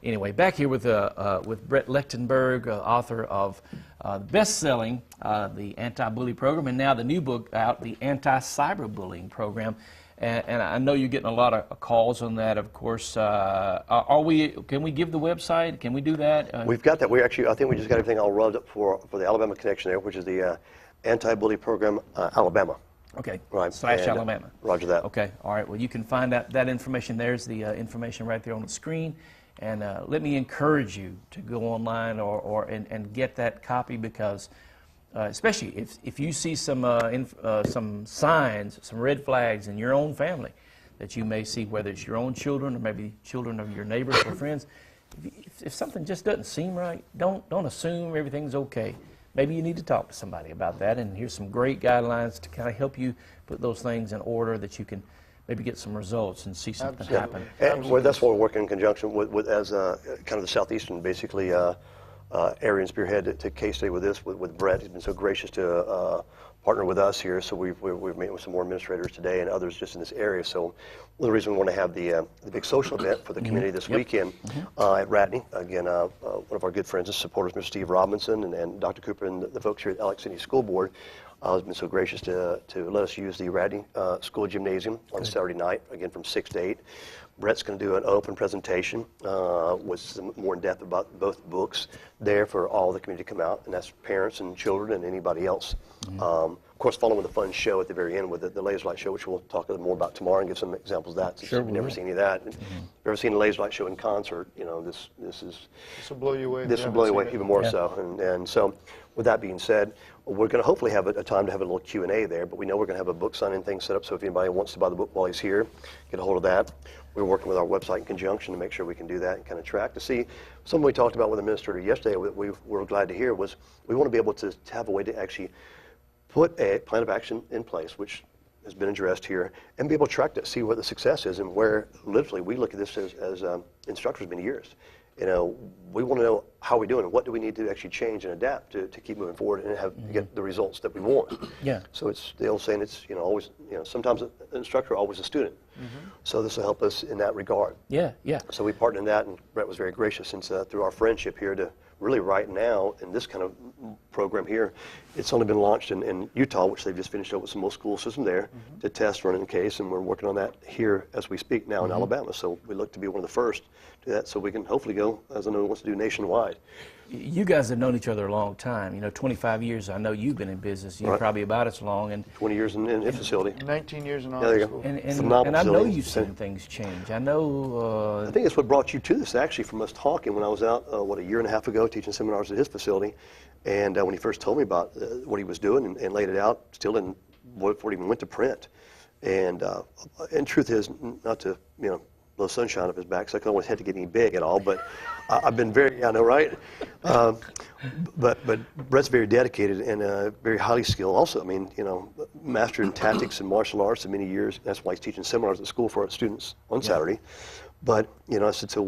Anyway, back here with Brett Lechtenberg, author of the best-selling The Anti-Bully Program, and now the new book out, The Anti-Cyberbullying Program. And I know you're getting a lot of calls on that, of course. Can we give the website? Can we do that? We've got that. I think we just got everything all rubbed up for the Alabama connection there, which is the Anti-Bully Program Alabama. Okay, right. / Alabama. Roger that. Okay, all right. Well, you can find that information. There's the information right there on the screen. And let me encourage you to go online and get that copy, because especially if you see some signs, some red flags in your own family that you may see, whether it's your own children or maybe children of your neighbors or friends, if something just doesn't seem right, don't assume everything's okay. Maybe you need to talk to somebody about that, and here's some great guidelines to kind of help you put those things in order that you can maybe get some results and see something happen. And that's why we're working in conjunction with as kind of the southeastern, basically, area and spearhead to case study with this, with Brett. He's been so gracious to partner with us here, so we've met with some more administrators today and others just in this area. So the reason we want to have the big social event for the community this weekend at Radney, again, one of our good friends and supporters, Mr. Steve Robinson and Dr. Cooper and the folks here at Alex City School Board, has been so gracious to let us use the Radney School Gymnasium on Saturday night, again from 6 to 8. Brett's going to do an open presentation with some more in depth about both books there for all the community to come out, and that's parents and children and anybody else. Of course, following the fun show at the very end with the laser light show, which we'll talk a little more about tomorrow and give some examples of that. Sure, we've never seen any of that. If you've ever seen a laser light show in concert, you know, this will blow you away. This will blow you away even more so. And so, with that being said, we're going to hopefully have a time to have a little Q&A there, but we know we're going to have a book signing thing set up, so if anybody wants to buy the book while he's here, get a hold of that. We're working with our website in conjunction to make sure we can do that and kind of track to see. Something we talked about with the administrator yesterday we were glad to hear was we want to be able to have a way to actually put a plan of action in place, which has been addressed here, and be able to track that, see what the success is, and where literally we look at this as instructors many years. You know, we want to know how we're doing and what do we need to actually change and adapt to keep moving forward and get the results that we want. Yeah. So it's the old saying, it's, you know, always, you know, sometimes an instructor, always a student. So this will help us in that regard. Yeah, yeah. So we partnered in that, and Brett was very gracious since through our friendship here to really right now in this kind of program here, it's only been launched in Utah, which they've just finished up with some more school system there to test running the case, and we're working on that here as we speak now in Alabama. So we look to be one of the first to do that, so we can hopefully go, as I know he wants to do, nationwide. You guys have known each other a long time. You know, 25 years. I know you've been in business. You're probably about as long. And 20 years in his facility. 19 years in there you school. go. And I know you've seen things change. I know. I think that's what brought you to this, actually, from us talking when I was out, a year and a half ago, teaching seminars at his facility. And when he first told me about what he was doing and laid it out, still didn't, before it even went to print. And truth is, not to, you know, blow sunshine off his back, so I always had to get any big at all, but I've been very, I know, right? But Brett's very dedicated and very highly skilled also. I mean, you know, master in tactics and martial arts in many years. That's why he's teaching seminars at school for our students on Saturday. But, you know, I said, so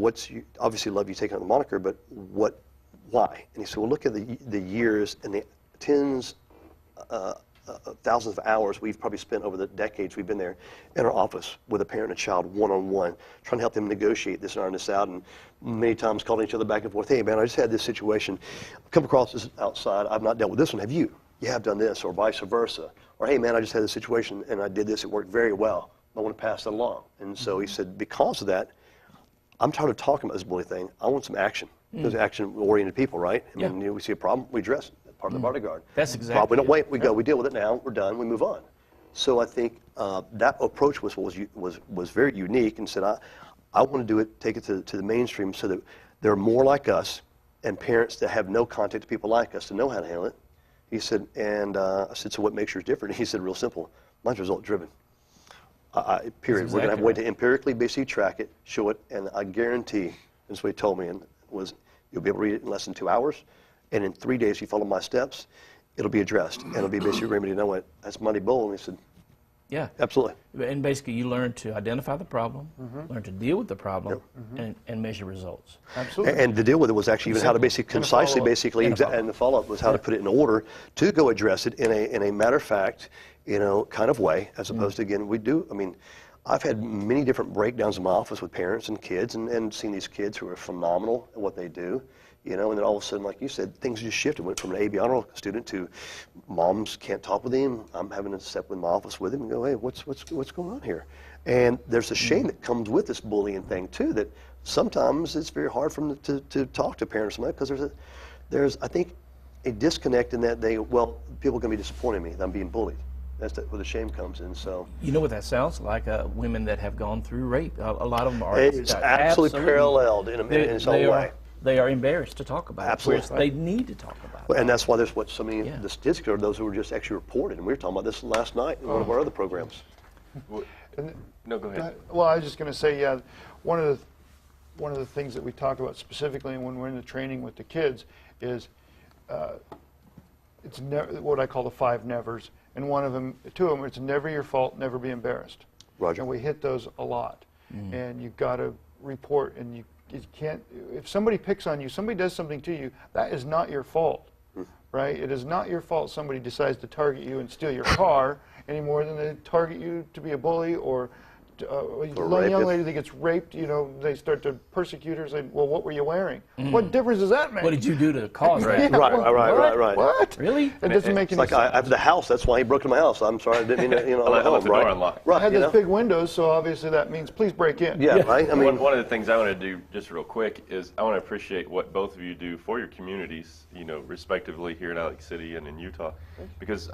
obviously love you taking on the moniker, but why? And he said, well, look at the years and the tens, thousands of hours we've probably spent over the decades we've been there in our office with a parent and a child one-on-one, trying to help them negotiate this and iron this out, and many times calling each other back and forth, hey man, I just had this situation, I've come across this outside, I've not dealt with this one, have you? You have done this, or vice versa. Or hey man, I just had this situation and I did this, it worked very well, I want to pass that along. And so he said, because of that, I'm tired of talking about this bully thing, I want some action. Because action-oriented people, right? I mean, you know, we see a problem, we address it. Part of the bodyguard. That's exactly. We don't wait. We go. We deal with it now. We're done. We move on. So I think that approach was very unique, and said I want to do it, take it to the mainstream, so that there are more like us, and parents that have no contact to people like us to know how to handle it. He said, and I said, so what makes yours different? He said, real simple. Mine's result driven. Period. We're going to have a way to empirically basically track it, show it, and I guarantee. That's what he told me, and was you'll be able to read it in less than 2 hours. And in 3 days, you follow my steps, it'll be addressed. And it'll be basically remedy. You know what? That's Money Bull. And he said, yeah, absolutely. And basically, you learn to identify the problem, learn to deal with the problem, and measure results. Absolutely. And to deal with it was actually even how to basically concisely, and the follow-up was how to put it in order to go address it in a matter of fact, you know, kind of way, as opposed to, again, we do. I mean, I've had many different breakdowns in my office with parents and kids, and seen these kids who are phenomenal at what they do, you know, and then all of a sudden, like you said, things just shifted. Went from an AB honor student to moms can't talk with him. I'm having to step in my office with him and go, hey, what's going on here? And there's a shame that comes with this bullying thing too, that sometimes it's very hard for them to talk to parents about, because there's I think a disconnect in that people are going to be disappointed in me that I'm being bullied. That's where the shame comes in. So You know what that sounds like? Women that have gone through rape. A lot of them are. it's absolutely paralleled in its own way. They are embarrassed to talk about Absolutely. it. Whereas they need to talk about it. And that's why there's so many, Yeah. the statistics are those who were just actually reported. And we were talking about this last night in one of our other programs. No, go ahead. Well, I was just going to say, yeah, one of the things that we talk about specifically when we're in the training with the kids is it's what I call the 5 nevers, and two of them, it's never your fault, never be embarrassed. Roger. And we hit those a lot, and you've got to report, and you can't. If somebody picks on you, somebody does something to you, that is not your fault, right? It is not your fault somebody decides to target you and steal your car any more than they target you to be a bully or a young lady that gets raped. You know, they start to persecute her. Say, well, what were you wearing? What difference does that make? What did you do to cause that? Yeah, Right. What? Really? It doesn't make any It's like sense. I have the house. That's why he broke into my house. I'm sorry, I didn't mean to. You know, I left the door right? unlocked. I Right. had You these know? big windows, so obviously that means please break in. Yeah. Right. I mean, One of the things I want to do just real quick is I want to appreciate what both of you do for your communities, you know, respectively here in Alex City and in Utah, because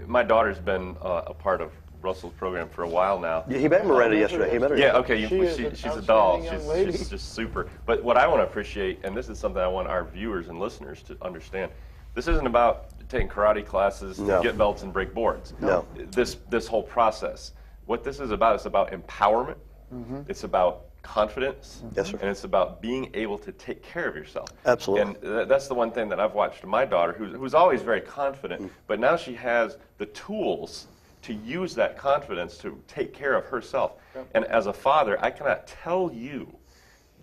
my daughter's been a part of Russell's program for a while now. yeah, he met Miranda yesterday. He met her. Yeah, okay, She is an she's a doll. outstanding young lady. She's just super. But what I want to appreciate, and this is something I want our viewers and listeners to understand, this isn't about taking karate classes, No. get belts, and break boards. No. This whole process. What this is about empowerment. It's about confidence. Yes, sir. And it's about being able to take care of yourself. Absolutely. And that's the one thing that I've watched in my daughter, who's always very confident, but now she has the tools to use that confidence to take care of herself. And as a father, I cannot tell you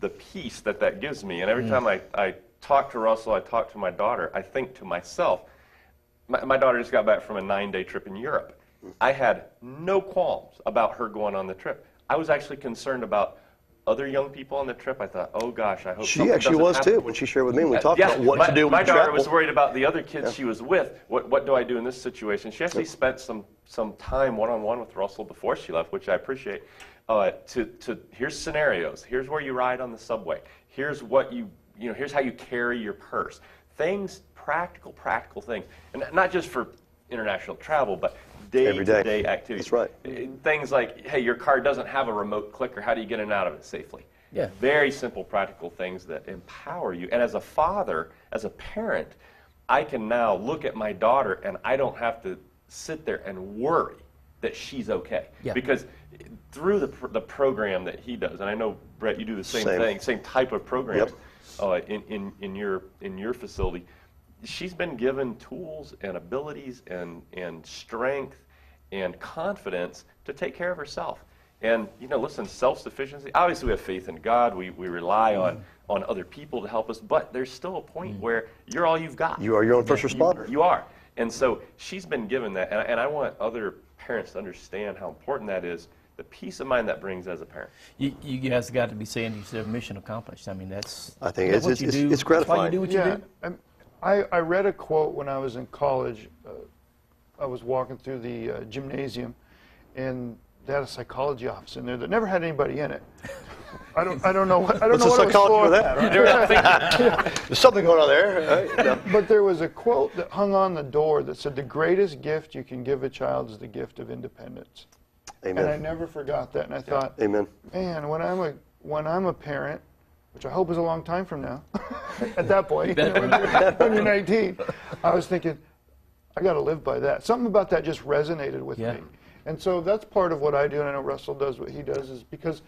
the peace that gives me. And every time I talk to Russell, I talk to my daughter, I think to myself, my daughter just got back from a 9-day trip in Europe. I had no qualms about her going on the trip. I was actually concerned about other young people on the trip. I thought, oh gosh, I hope She something actually doesn't was happen. too when she shared with me. We talked about what to do when My you daughter travel. was worried about the other kids she was with. What do I do in this situation? She actually spent some time one-on-one with Russell before she left, which I appreciate. Here's scenarios. Here's where you ride on the subway. Here's what here's how you carry your purse. Things, practical things, and not just for international travel, but day-to-day activities. That's right. Things like, hey, your car doesn't have a remote clicker. How do you get in and out of it safely? Yeah. Very simple, practical things that empower you. And as a father, as a parent, I can now look at my daughter and I don't have to sit there and worry that she's okay. Yeah. Because through the program that he does, and I know, Brett, you do the same thing, same type of programs in your facility, she's been given tools and abilities and strength and confidence to take care of herself. And, listen, self-sufficiency, obviously we have faith in God. We rely on other people to help us, but there's still a point where you're all you've got. You are your own first responder. You are. And so she's been given that, and I want other parents to understand how important that is, the peace of mind that brings as a parent. You guys got to be saying you said mission accomplished. I mean, that's I think what you do. it's gratifying. That's why you do what you do. I read a quote when I was in college. I was walking through the gymnasium, and they had a psychology office in there that never had anybody in it. I don't know what What's it the was psychology for. for that? There's something going on there. Right? Yeah. But there was a quote that hung on the door that said, "The greatest gift you can give a child is the gift of independence." Amen. And I never forgot that. And I thought, Amen. man, when I'm a parent, which I hope is a long time from now, at that point, when you're 19, I was thinking, I got to live by that. Something about that just resonated with me. And so that's part of what I do, and I know Russell does what he does, is because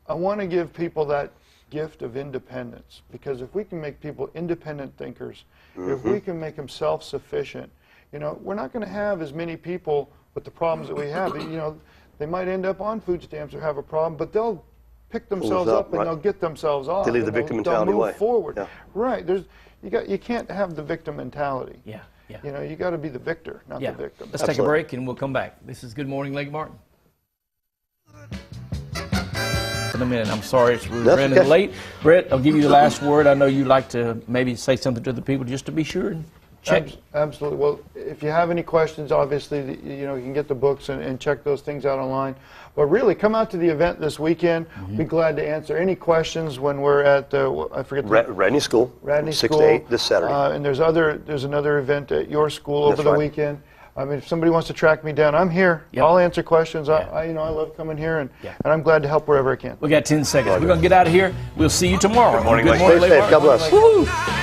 I want to give people that gift of independence. Because if we can make people independent thinkers, if we can make them self-sufficient, we're not going to have as many people with the problems that we have. They might end up on food stamps or have a problem, but they'll pick themselves up and they'll get themselves off. They leave the victim mentality they'll move away. forward. Yeah. Right. You can't have the victim mentality. Yeah. You got to be the victor, not the victim. Let's take a break and we'll come back. This is Good Morning Lake Martin. in a minute. I'm sorry we're That's running okay. late. Brett, I'll give you the last word. I know you like to maybe say something to the people just to be sure and check. Absolutely. Well, if you have any questions, obviously, you can get the books and check those things out online. But really, come out to the event this weekend. Be glad to answer any questions when we're at I forget the Radney School. Radney 6 School to 8 this Saturday. And there's another event at your school over That's the right. weekend. I mean, if somebody wants to track me down, I'm here. Yep. I'll answer questions. Yeah. I love coming here, and Yeah. I'm glad to help wherever I can. We got 10 seconds. We're going to get out of here. We'll see you tomorrow. Good morning, Good Mike. morning, Stay safe. Lake God Mark. bless. Woo-hoo.